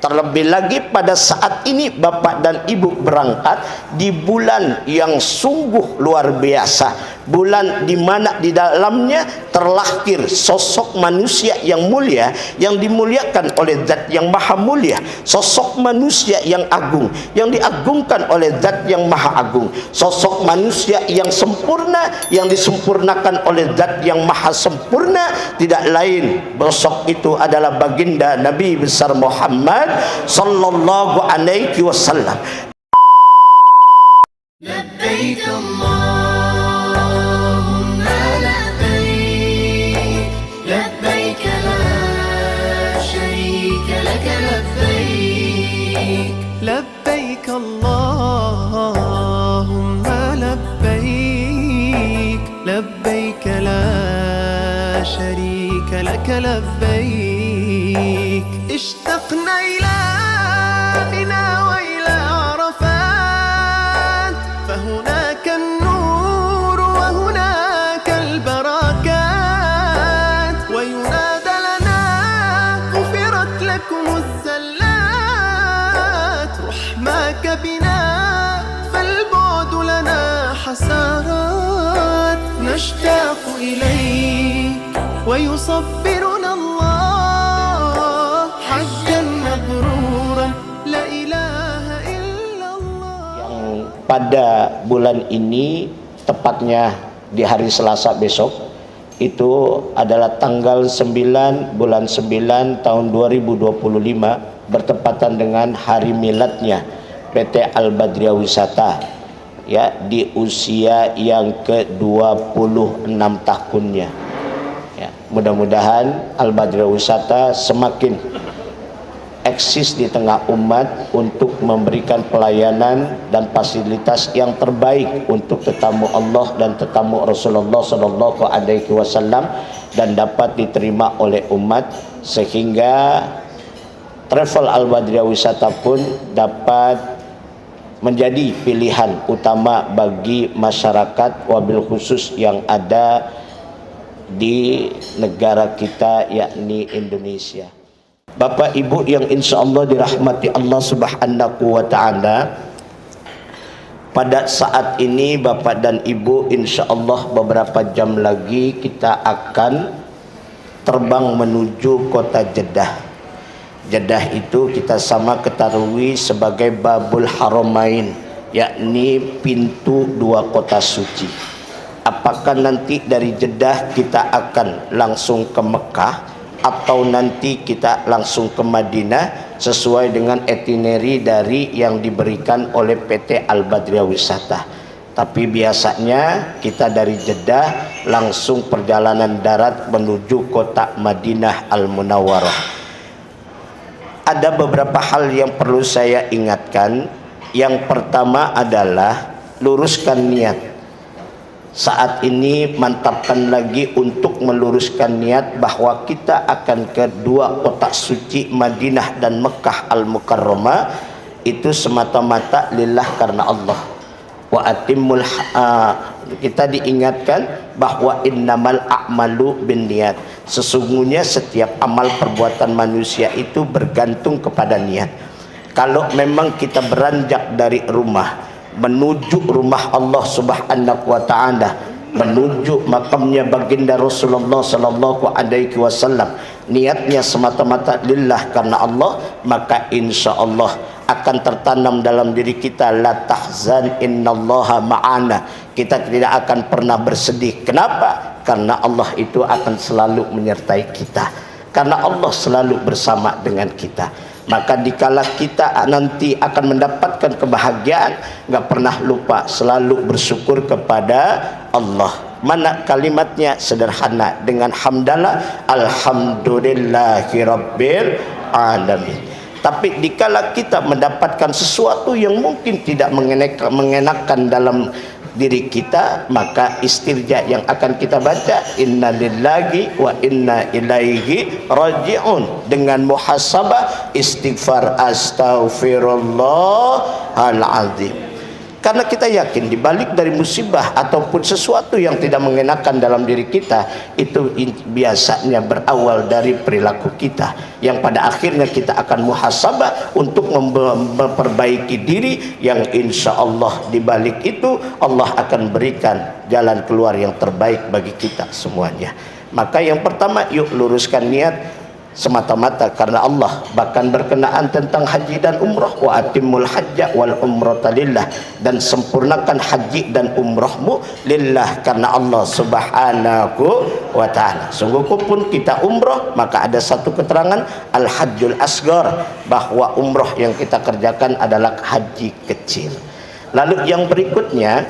Terlebih lagi pada saat ini bapak dan ibu berangkat di bulan yang sungguh luar biasa, bulan di mana di dalamnya terlahir sosok manusia yang mulia, yang dimuliakan oleh Zat yang maha mulia, sosok manusia yang agung, yang diagungkan oleh Zat yang maha agung, sosok manusia yang sempurna, yang disempurnakan oleh Zat yang maha sempurna. Tidak lain, besok itu adalah baginda Nabi besar Muhammad sallallahu alaihi wasallam. Labbaik Allahumma labbaik, labbaik la syarika lak labbaik, labbaik Allahumma labbaik, labbaik la syarika lak labbaik. Ishtaqna ila بنا وإلى عرفات، فهناك النور وهناك البركات، وينادى لنا غفرت لكم الزلات، رحماك بنا فالبعد لنا حسرات، نشتاق إليك ويصبرنا الله حجا مبرورا. Pada bulan ini, tepatnya di hari Selasa besok, itu adalah tanggal 9 bulan 9 tahun 2025, bertepatan dengan hari miladnya PT Al-Badriyah Wisata, ya, di usia yang ke-26 tahunnya. Ya, mudah-mudahan Al-Badriyah Wisata semakin eksis di tengah umat untuk memberikan pelayanan dan fasilitas yang terbaik untuk tetamu Allah dan tetamu Rasulullah sallallahu alaihi wasallam, dan dapat diterima oleh umat, sehingga travel Al-Badriyah Wisata pun dapat menjadi pilihan utama bagi masyarakat, wabil khusus yang ada di negara kita, yakni Indonesia. Bapak Ibu yang insya Allah dirahmati Allah subhanahu wa ta'ala, pada saat ini Bapak dan Ibu insya Allah beberapa jam lagi kita akan terbang menuju kota Jeddah. Jeddah itu kita sama ketahui sebagai Babul Haramain, yakni pintu dua kota suci. Apakah nanti dari Jeddah kita akan langsung ke Mekah, atau nanti kita langsung ke Madinah sesuai dengan itinerary dari yang diberikan oleh PT Al-Badriyah Wisata. Tapi biasanya kita dari Jeddah langsung perjalanan darat menuju kota Madinah Al-Munawwarah. Ada beberapa hal yang perlu saya ingatkan. Yang pertama adalah luruskan niat. Saat ini mantapkan lagi untuk meluruskan niat bahwa kita akan ke dua kota suci Madinah dan Mekah Al-Mukarramah itu semata-mata lillah, karena Allah. Wa atimul kita diingatkan bahwa innamal a'malu binniyat. Sesungguhnya setiap amal perbuatan manusia itu bergantung kepada niat. Kalau memang kita beranjak dari rumah menuju rumah Allah subhanahu wa ta'ala, menuju makamnya baginda Rasulullah sallallahu alaihi wasallam, niatnya semata-mata lillah karena Allah, maka insya Allah akan tertanam dalam diri kita, la tahzan innallaha ma'ana. Kita tidak akan pernah bersedih. Kenapa? Karena Allah itu akan selalu menyertai kita, karena Allah selalu bersama dengan kita. Maka dikala kita nanti akan mendapatkan kebahagiaan, nggak pernah lupa selalu bersyukur kepada Allah. Mana kalimatnya sederhana dengan hamdalah, alhamdulillahirabbil alamin. Tapi dikala kita mendapatkan sesuatu yang mungkin tidak mengenakan dalam diri kita, maka istirja yang akan kita baca, inna lillahi wa inna ilaihi raji'un, dengan muhasabah istighfar astaghfirullahaladzim. Karena kita yakin di balik dari musibah ataupun sesuatu yang tidak mengenakan dalam diri kita, itu biasanya berawal dari perilaku kita, yang pada akhirnya kita akan muhasabah untuk memperbaiki diri, yang insya Allah di balik itu Allah akan berikan jalan keluar yang terbaik bagi kita semuanya. Maka yang pertama, yuk luruskan niat semata-mata karena Allah. Bahkan berkenaan tentang haji dan umrah, wa atimul hajja wal umrata lillah, dan sempurnakan haji dan umrahmu lillah, karena Allah subhanahu wa ta'ala. Sungguh pun kita umrah, maka ada satu keterangan al hajjul asgar, bahwa umrah yang kita kerjakan adalah haji kecil. Lalu yang berikutnya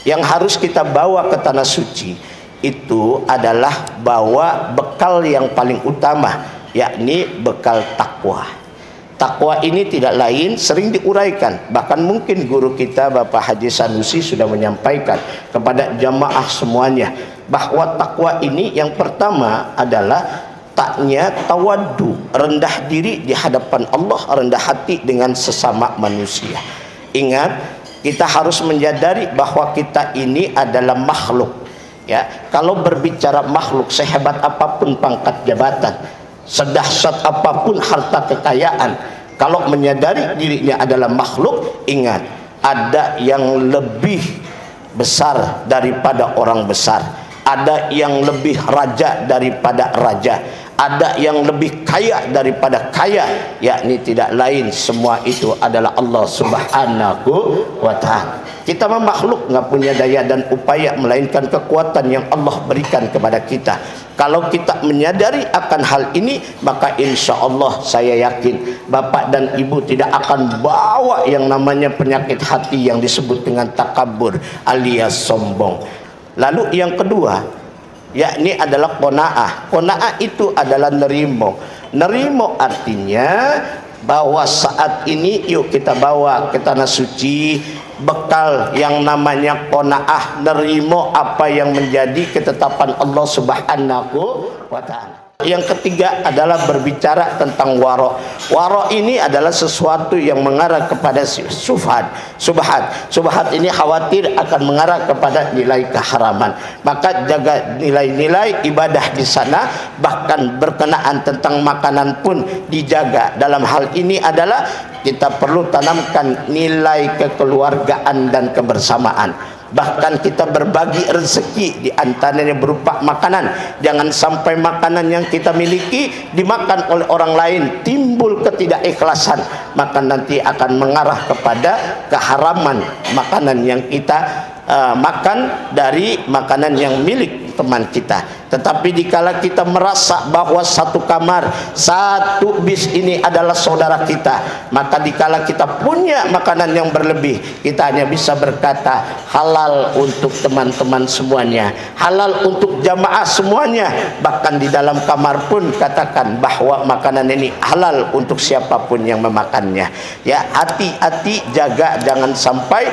yang harus kita bawa ke tanah suci itu adalah bawa bekal yang paling utama, yakni bekal takwa. Takwa ini tidak lain, sering diuraikan, bahkan mungkin guru kita Bapak Haji Sanusi sudah menyampaikan kepada jamaah semuanya, bahwa takwa ini yang pertama adalah taknya tawaddu, rendah diri di hadapan Allah, rendah hati dengan sesama manusia. Ingat, kita harus menyadari bahwa kita ini adalah makhluk. Ya, kalau berbicara makhluk, sehebat apapun pangkat jabatan, sedahsyat apapun harta kekayaan, kalau menyadari dirinya adalah makhluk, ingat, ada yang lebih besar daripada orang besar, ada yang lebih raja daripada raja, ada yang lebih kaya daripada kaya, yakni tidak lain, semua itu adalah Allah subhanahu wa ta'ala. Kita makhluk, nggak punya daya dan upaya melainkan kekuatan yang Allah berikan kepada kita. Kalau kita menyadari akan hal ini, maka insya Allah saya yakin bapak dan ibu tidak akan bawa yang namanya penyakit hati yang disebut dengan takabur alias sombong. Lalu yang kedua, yakni adalah qanaah. Qanaah itu adalah nerimo. Nerimo artinya bahwa saat ini yuk kita bawa ke tanah suci bekal yang namanya qanaah, nerimo apa yang menjadi ketetapan Allah subhanahu wa ta'ala. Yang ketiga adalah berbicara tentang waro. Waro ini adalah sesuatu yang mengarah kepada subhat. Subhat ini khawatir akan mengarah kepada nilai keharaman. Maka jaga nilai-nilai ibadah di sana, bahkan berkenaan tentang makanan pun dijaga. Dalam hal ini adalah kita perlu tanamkan nilai kekeluargaan dan kebersamaan. Bahkan kita berbagi rezeki di antaranya berupa makanan. Jangan sampai makanan yang kita miliki dimakan oleh orang lain, timbul ketidakikhlasan, maka nanti akan mengarah kepada keharaman makanan yang kita makan dari makanan yang milik teman kita. Tetapi dikala kita merasa bahwa satu kamar, satu bis ini adalah saudara kita, maka dikala kita punya makanan yang berlebih, kita hanya bisa berkata halal untuk teman-teman semuanya, halal untuk jamaah semuanya. Bahkan di dalam kamar pun katakan bahwa makanan ini halal untuk siapapun yang memakannya. Ya, hati-hati, jaga jangan sampai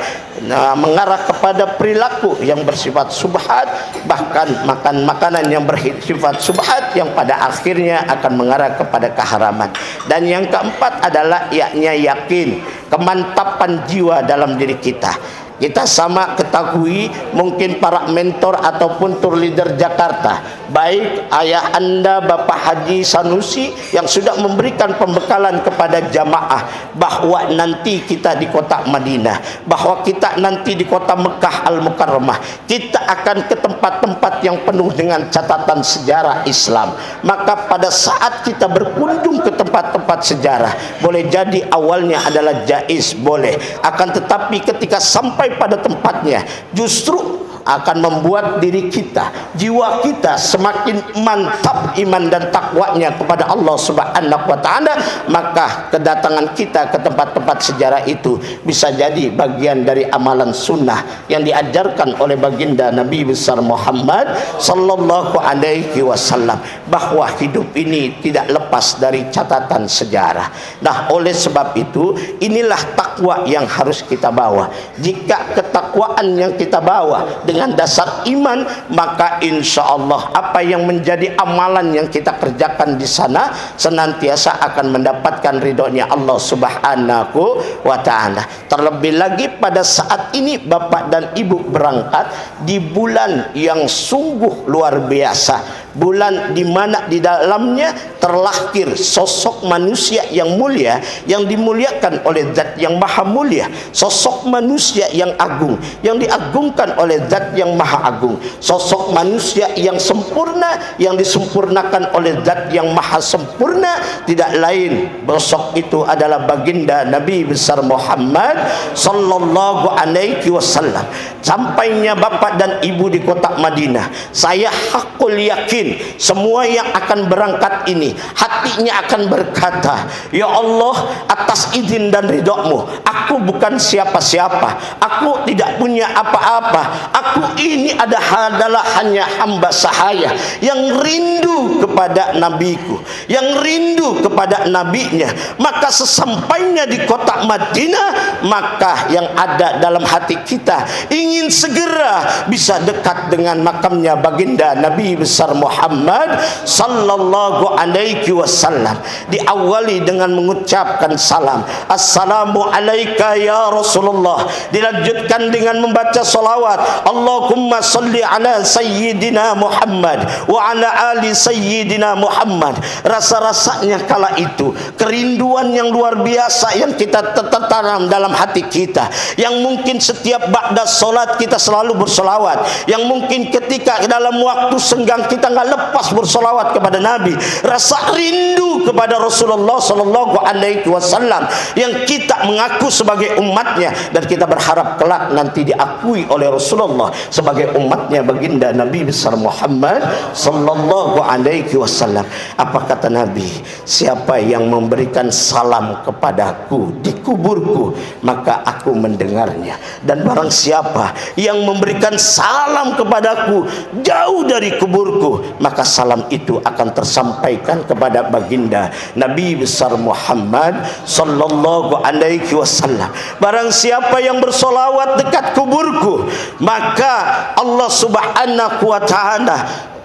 mengarah kepada perilaku yang bersifat subhat, bahkan makan makanan yang bersifat subhat yang pada akhirnya akan mengarah kepada keharaman. Dan yang keempat adalah yakni yakin, kemantapan jiwa dalam diri kita. Kita sama ketahui, mungkin para mentor ataupun tour leader Jakarta, baik ayah anda Bapak Haji Sanusi yang sudah memberikan pembekalan kepada jamaah bahwa nanti kita di kota Madinah, bahwa kita nanti di kota Mekah Al-Mukarramah, kita akan ke tempat-tempat yang penuh dengan catatan sejarah Islam. Maka pada saat kita berkunjung ke tempat-tempat sejarah, boleh jadi awalnya adalah jaiz, boleh, akan tetapi ketika sampai pada tempatnya justru akan membuat diri kita, jiwa kita semakin mantap iman dan takwanya kepada Allah subhanahu wa ta'ala. Maka kedatangan kita ke tempat-tempat sejarah itu bisa jadi bagian dari amalan sunnah yang diajarkan oleh baginda Nabi besar Muhammad sallallahu alaihi wasallam, bahwa hidup ini tidak lepas dari catatan sejarah. Nah, oleh sebab itu inilah takwa yang harus kita bawa. Jika ketakwaan yang kita bawa dengan dengan dasar iman, maka insya Allah apa yang menjadi amalan yang kita kerjakan di sana senantiasa akan mendapatkan ridhonya Allah Subhanahu wa ta'ala. Terlebih lagi pada saat ini Bapak dan Ibu berangkat di bulan yang sungguh luar biasa, bulan di mana di dalamnya terlahir sosok manusia yang mulia, yang dimuliakan oleh Zat yang maha mulia, sosok manusia yang agung, yang diagungkan oleh Zat yang maha agung, sosok manusia yang sempurna, yang disempurnakan oleh Zat yang maha sempurna, tidak lain besok itu adalah baginda Nabi besar Muhammad sallallahu alaihi wasallam. Sampainya Bapak dan Ibu di kota Madinah, saya hakul yakin semua yang akan berangkat ini hatinya akan berkata, ya Allah, atas izin dan ridhomu, aku bukan siapa-siapa, aku tidak punya apa-apa, aku ini adalah hanya hamba sahaya yang rindu kepada nabiku, yang rindu kepada nabinya. Maka sesampainya di kota Madinah, maka yang ada dalam hati kita ingin segera bisa dekat dengan makamnya baginda Nabi besar Muhammad sallallahu alaihi wasallam. Diawali dengan mengucapkan salam, assalamu alayka ya Rasulullah, dilanjutkan dengan membaca salawat, Allahumma salli ala sayyidina Muhammad wa ala ali sayyidina Muhammad. Rasa-rasanya kala itu kerinduan yang luar biasa yang kita tertanam dalam hati kita, yang mungkin setiap ba'da salat kita selalu bersolawat, yang mungkin ketika dalam waktu senggang kita nggak lepas bersolawat kepada Nabi. Rasa rindu kepada Rasulullah sallallahu alaihi wasallam yang kita mengaku sebagai umatnya, dan kita berharap kelak nanti diakui oleh Rasulullah sebagai umatnya baginda Nabi besar Muhammad sallallahu alaihi wasallam. Apa kata Nabi? Siapa yang memberikan salam kepadaku di kuburku, maka aku mendengarnya, dan barang siapa yang memberikan salam kepadaku jauh dari kuburku, maka salam itu akan tersampaikan kepada baginda Nabi besar Muhammad sallallahu alaihi wasallam. Barang siapa yang bersolawat dekat kuburku, maka Allah Subhanahu wa ta'ala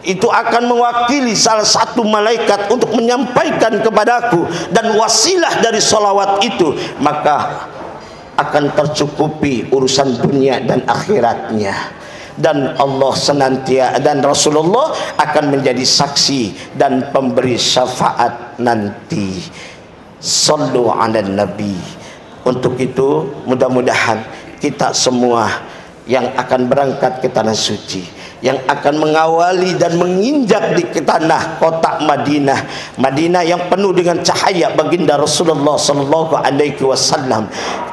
itu akan mewakili salah satu malaikat untuk menyampaikan kepadaku, dan wasilah dari solawat itu maka akan tercukupi urusan dunia dan akhiratnya. Dan Allah senantiasa, dan Rasulullah akan menjadi saksi dan pemberi syafaat nanti. Sallu ala Nabi. Untuk itu mudah-mudahan kita semua yang akan berangkat ke tanah suci, yang akan mengawali dan menginjak di tanah kota Madinah, Madinah yang penuh dengan cahaya baginda Rasulullah sallallahu alaihi wasallam,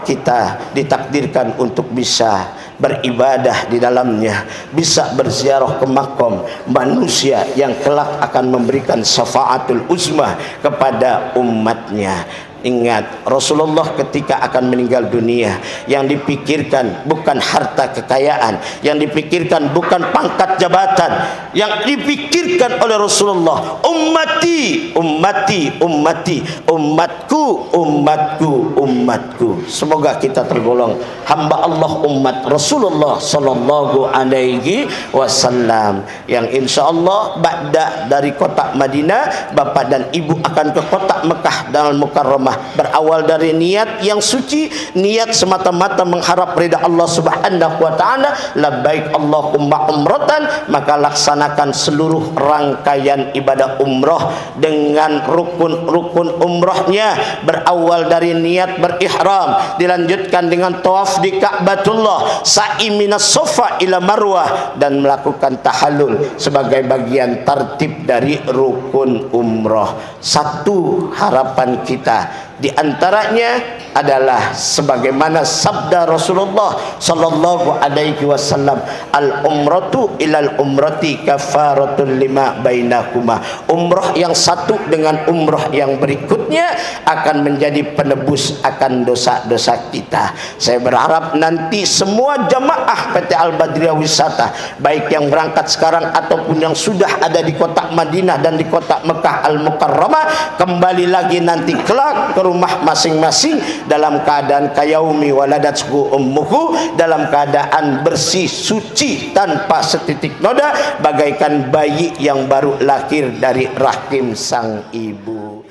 kita ditakdirkan untuk bisa beribadah di dalamnya, bisa berziarah ke makam manusia yang kelak akan memberikan syafaatul uzma kepada umatnya. Ingat, Rasulullah ketika akan meninggal dunia, yang dipikirkan bukan harta kekayaan, yang dipikirkan bukan pangkat jabatan, yang dipikirkan oleh Rasulullah, ummati, ummati, ummati, umatku, umatku, umatku. Semoga kita tergolong hamba Allah umat Rasulullah sallallahu alaihi wasallam, yang insyaallah ba'da dari kota Madinah, Bapak dan Ibu akan ke kota Mekah dan Al-Mukarramah, berawal dari niat yang suci, niat semata-mata mengharap ridha Allah Subhanahu wa ta'ala, labbaik Allahumma umratan, maka laksanakan seluruh rangkaian ibadah umrah dengan rukun-rukun umrahnya, berawal dari niat berihram, dilanjutkan dengan tawaf di Ka'batullah, sa'i minas Safa ila Marwah, dan melakukan tahallul sebagai bagian tertib dari rukun umrah. Satu harapan kita di antaranya adalah sebagaimana sabda Rasulullah sallallahu alaihi wasallam, al umratu ilal umrati kafaratun lima bainakuma. Umrah yang satu dengan umrah yang berikutnya akan menjadi penebus akan dosa-dosa kita. Saya berharap nanti semua jamaah PT Al Badriyah Wisata, baik yang berangkat sekarang ataupun yang sudah ada di kota Madinah dan di kota Mekah Al Mukarramah, kembali lagi nanti kelak ke rumah masing-masing dalam keadaan kayaumi waladatku ummuhu, dalam keadaan bersih suci tanpa setitik noda, bagaikan bayi yang baru lahir dari rahim sang ibu.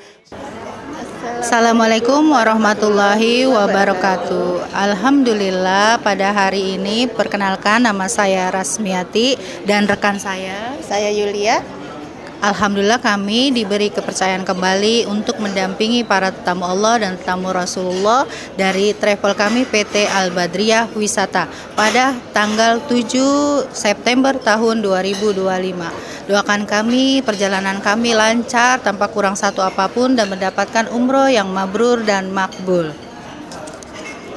Assalamualaikum warahmatullahi wabarakatuh. Alhamdulillah, pada hari ini perkenalkan, nama saya Rasmiati dan rekan saya Yulia. Alhamdulillah kami diberi kepercayaan kembali untuk mendampingi para tetamu Allah dan tetamu Rasulullah dari travel kami PT Al Badriyah Wisata pada tanggal 7 September tahun 2025. Doakan kami perjalanan kami lancar tanpa kurang satu apapun dan mendapatkan umroh yang mabrur dan makbul.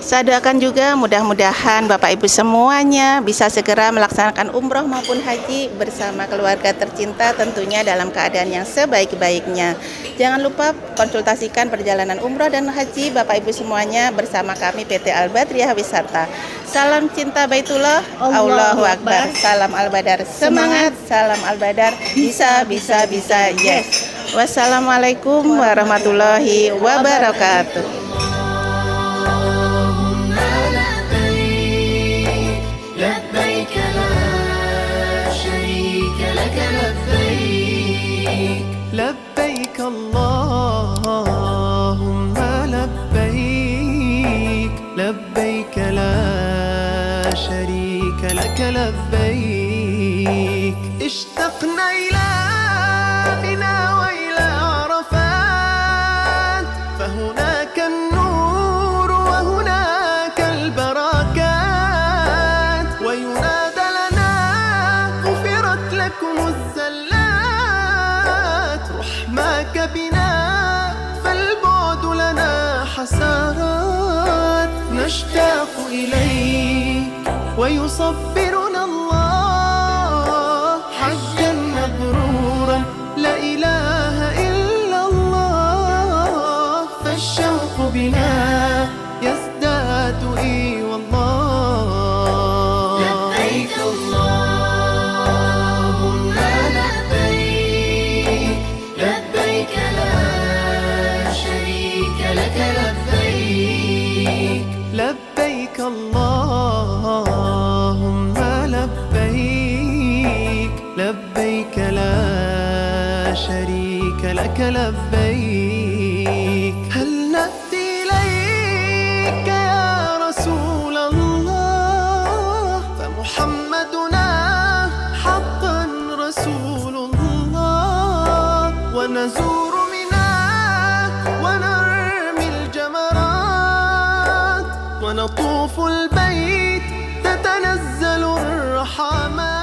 Saya doakan juga mudah-mudahan Bapak Ibu semuanya bisa segera melaksanakan umroh maupun haji bersama keluarga tercinta, tentunya dalam keadaan yang sebaik-baiknya. Jangan lupa konsultasikan perjalanan umroh dan haji Bapak Ibu semuanya bersama kami PT Al Badriyah Wisata. Salam cinta Baitullah, Allahu Akbar. Salam Al Badar, semangat. Salam Al Badar, bisa, yes. Wassalamualaikum warahmatullahi wabarakatuh. لبيك لا شريك لك لبيك لبيك اللهم لبيك لبيك لا شريك لك لبيك اشتقنا إلى منى وإلى عرفات فهناك النور وهناك البركات وينادى لنا غفرت لكم الزلات رحماك بنا فالبعد لنا حسرات نشتاق إليك ويصبرنا الله حجا مبرورا لا إله إلا الله فالشوق بنا يزداد والله لبيك اللهم لبيك لبيك لا شريك لك لبيك لبيك اللهم لبيك لبيك لا شريك لك لبيك هل نأتي إليك يا رسول الله فمحمدنا حقا رسول الله ونزور منى ونرمي الجمرات ونطوف البيت تتنزل الرحمات